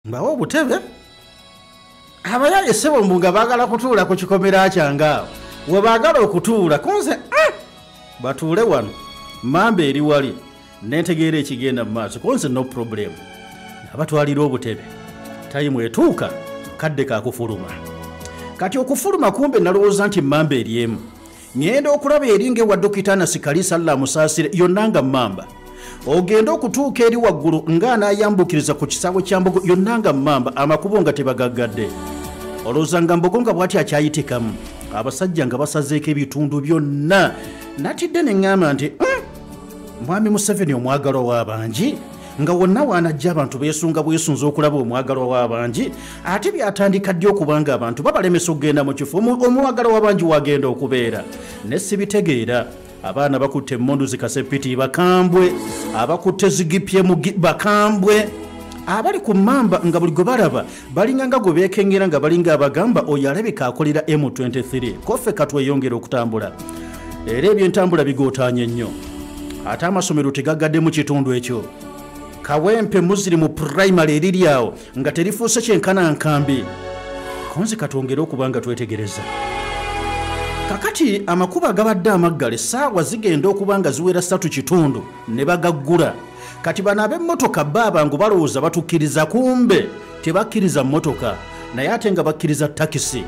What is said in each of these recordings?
mbawo obutebe abayaye ssebo mbunga baagala kutuula ku kikomera kyange we baagala okutuula kunze batuule wano mamba eri wali nentegeera ekigenda mu maaso kunze no problem abatwalira obutebe tayimu etuuka kadde kakufuluma kati okufuluma kumbe nalowooza nti mamba eri emu ngenda okulaba eringa ewa dokitana sikalisa alla musaasire yonna nga mamba ogenda okutuuka eri waggulu ng'anaayambukiriza ku kisaawe kya mbogo yonna nga mamba amakubo nga tebagaggadde olowooza nga mbogo nga bw'ati akyayitikamu abasajja nga basazeeko ebitundu byonna natidde ne ŋŋamba nti mwami Museveni omwagalwa w'abangi nga wonna waanajja abantu beesunga bwesunza okulaba omwagalwa w'abangi ate byatandika ddi okubanga abantu babalemesa okugenda mu kifo omwagalwa w'abangi wagenda okubeera ne sibitegeera abaana bakutte emmondu zikasepiti bakambwe abakutte zigipye mu bakambwe abali ku mamba nga buli gwe balaba balinga nga gwe beekengera nga balinga abagamba oyo alabika akolera M23 koffe katweyongera okutambula era ebyentambula bigootaanye nnyo ate amasomero tegaggadde mu kitundu ekyo Kawempe muziri mu primary eriri awo nga terifuuse kyenkana nkambi konzi katwongere okubanga twetegereza kakati amakuba agabadde amaggale saawa zigenda okubanga ziwera 3 kitundu ne bagaggula kati bano ab'emmotoka baabangu balowooza batukkiriza kumbe tebakkiriza mmotoka naye ate nga bakkiriza takisi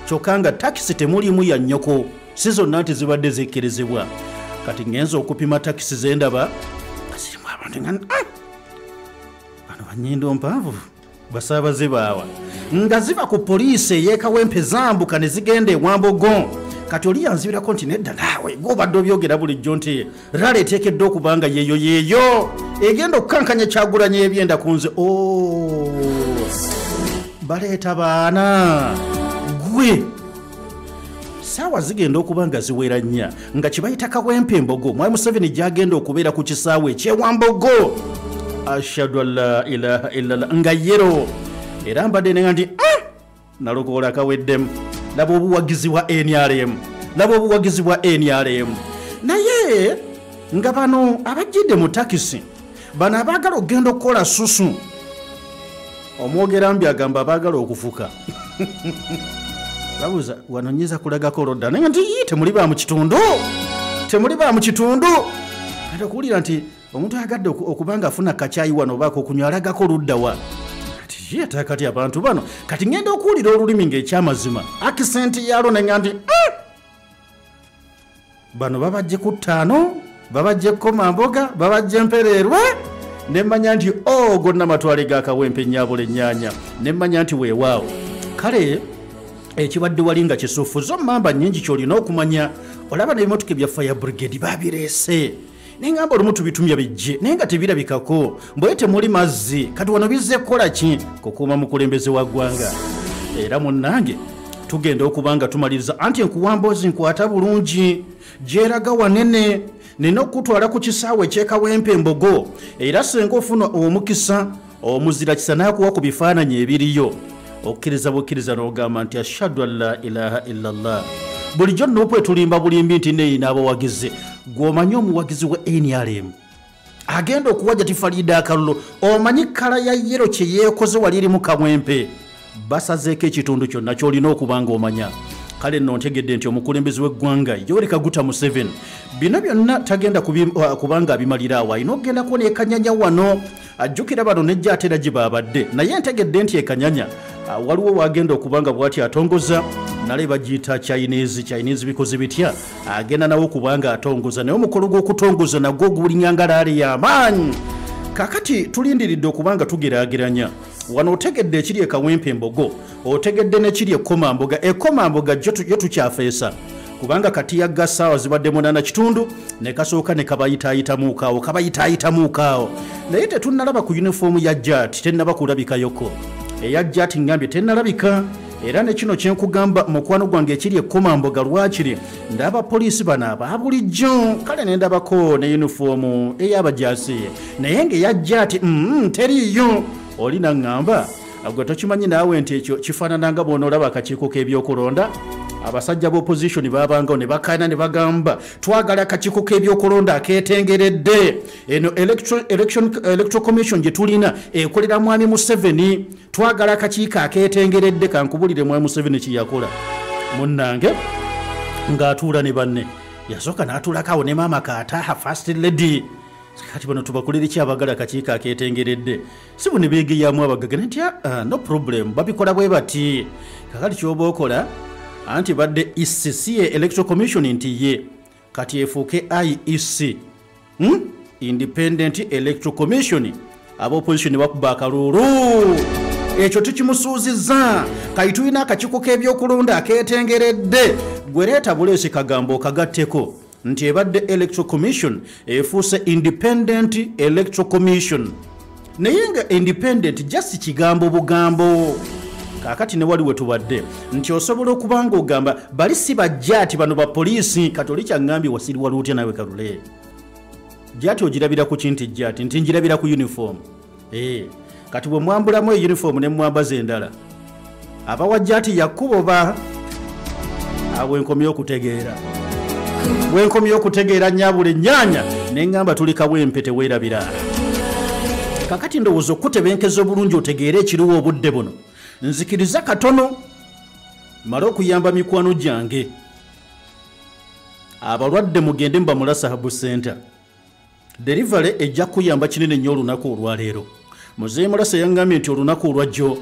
kyokka nga takisi temulimu ya nnyoko si zonna nti zibadde zikkirizibwa kati ngenza okupima takisi zendaba zirimu abantu nga bano bannyindo mpanvu basaabaze baawa nga ziva ku poliisi ey'ekawempe zambuka ne zigenda ewambogo kati oli yanzibirako nti nedda naawe gobadde obyogera bulijjo nti rala eteekeddwa okubanga yeeyo egenda okukankanya Kyagulanyi ebyenda ku nze baleeta baana gwe saawa zigenda okubanga ziwera nnya nga kibayita Kawempe embogo mwami Museveni gyagenda okubeera ku kisaawe ekyewambogo ashhadu an la ilaha illallah nga yero era mbadde nenga nti nalokoola kaweddemu laba obuwagizi bwa NRM naye nga bano abajjidde mu takisi bano abaagala okugenda okukola susu omwogera mbi agamba abaagala okufuka babuuza wano nyiza kulagako olodda naye nti temuli ba mu kitundu ate okuwulira nti omuntu ayagadde okubanga afuna kacaayi wano obaako okunywa alagako oluddawa kati abantu bano kati ngenda okuwulira olulimi ng'ekyamazima akisenti yalo nenga nti bano babajje ku ttaano babajje Komamboga babajje Mpererwa nemmanya nti gonna matwale ga Kawempe nnyabula ennyanya nemmanya nti weewaawo kale ekibadde wali nga kisuufu zo mmamba nnyingi kyolina okumanya olaba n'ebimotoka ebya fire brigade babireese nengamba olumu tubitumya bijje naye nga tebirabikako mbwe temuli mazzi kati wano bizze kukola ki kukuuma mukulembeze wa ggwanga era munnange tugenda okubanga tumaliriza anti enkuwamboozi nkwata bulungi gyeraga wanene nina okutwala ku kisaawe eky'Ekawempe embogo era senga ofuna omukisa omuzira kisa n'akuwa ku bifaananyi ebiriyo okkiriza bukkiriza n'ogamba nti ashhadu an la ilaha illallah bulijjo nnookwetulimba bulimbi nti neyina abawagizi gw'omanyi omuwagizi wa NRM agenda okuwajja tifalida akalulu omanyi kkala ya yero kye yeekoze wali eri mu Kawempe basazeeko ekitundu kyonna ky'olina okubanga omanya kale nno ntegedde nti omukulembeze w'eggwanga Yoweri Kaguta Museveni bino byonna tagenda kubanga abimalira awo alina okugendako n'ekanyanya wano ajjukira bano nejja atera gye baabadde naye ntegedde nti ekanyanya waliwo wagenda okubanga bw'ati atongoza nale bagiyita Chinese bikoze bitya agenda nawo kubanga atongoza naye omukolo gw'okutongoza nagwo gulinga ngalaali y'amaanyi kakati tulindiridde okubanga tugeraageranya wano otegedde ekiri eKawempe embogo otegedde nekiri eKomamboga eKomamboga yo tukyafeesa kubanga kati yagga ssaawa zibadde 8 kitundu ne kasooka ne kabayitaayitamuukaawo naye tetunnalaba ku yunifoomu ya JAT tennaba kulabikayoko eya JAT ngambye tennalabika era ne kino kyenkugamba mukwano gwange ekiri eKomamboga lwakiri ndaba poliisi bano aba bulijjo kale nendabako ne yunifoomu ey'abajaasi naye ng'eya JAT teriiyo oli naŋŋamba gwe tokimanyi naawe nti ekyo kifaanana nga bw'onoolaba akakiiko k'ebyokulonda abasajja b'opposition babangawo ne bakaana ne bagamba twagala akakiiko k'ebyokulonda akeetengeredde eno electoral commission gye tulina ekolera mwami Museveni twagala akakiiko akeetengeredde kankubulire mwami Museveni kiyakola munnange ng'atuula ne banne yasooka n'atuulako ne maama Kaataha first lady kati bano tubakolere ki abagala akakiiko akeetengeredde si bwe ne beegeyamu abagagana nti no problem babikola bwe bati kakati kyoba okola anti badde ECC electoral commission nti ye kati efuuke IEC independent electoral commission ab'opposition bakuba akalulu ekyo tukimusuuzizza kati tulina akakiiko k'ebyokulonda akeetengeredde gwe leeta buleesi kagambo okagatteko nti ebadde electoral commission efuuse independent electoral commission naye nga independent just kigambo bugambo kakati ne wali we tubadde nti osobola okuba ng'ogamba bali si bajjaati bano ba poliisi kati oli kyaŋŋambye wasiriwa luutya nawe kalule jaati ogirabira ku kinti jaati nti njirabira ku uniform kati bwe mwambulamu uniform ne mwambaza endala abawa jaati yakuboba abwe nkomye okutegeera bwenkomye okutegeera nyabule nnyanya neŋŋamba tuli kabwempete weerabira kakati ndowooza okutebenkeza obulungi otegeere ekiriwo obudde buno nzikiriza katono mala okuyamba mikwano gyange abalwadde mugende mbamulasa habu center delivery ejja kuyamba kinene nnyo olunaku olwaleero muzeeyi mulasa yaŋŋambye nti olunaku olwajjo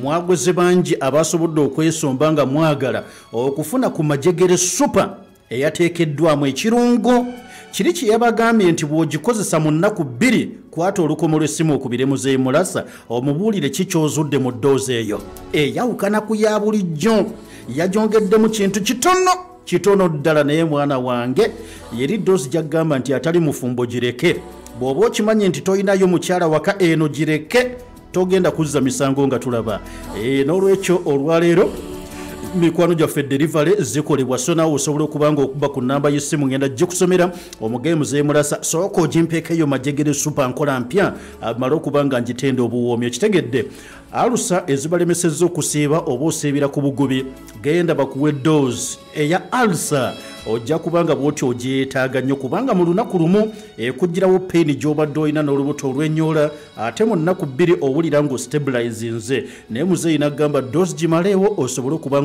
mwagweze bangi abasobodde okwesomba nga mwagala okufuna ku majegere super eyateekeddwamu ekirungo kiri kye yabagambye nti bw'ogikozesa mu nnaku 2 kwata olukomo lw'essimu okubire muzeeyi mulasa omubuulire kikyozudde mu ddoozi eyo eyawukana ku ya bulijjo yagyongeddemu kintu kitono ddala naye mwana wange yeri ddoozi gyagamba nti atali mufumbo gireke bw'oba okimanye nti toyinayo mukyala waka eno gireke togenda kuzza misango nga tulaba n'olwekyo olwaleero mikwano gyaffe delivery zikolebwa so naawe osobola okuba nga okuba ku nnamba y'essimu ngenda gikusomera omugeyi muzeeyi mulasa sooka ogimpeeko eyo majegere supa nkola mpya amale okuba nga ngitenda obuwoomi ekitegedde alusa ezibalemesezza okusiiba oba osiibira ku bugubi genda bakuwa eddoozi eya alusa ojja kubanga bwoti ogyetaaga nnyo kubanga mu lunaku lumu ekugirawo peeni gy'obadde olina n'olubuto olw'ennyola ate mu nnaku 2 owulira ng'ostabilizinze naye muzeeyi n'agamba doozi gimaleewo osobole okuba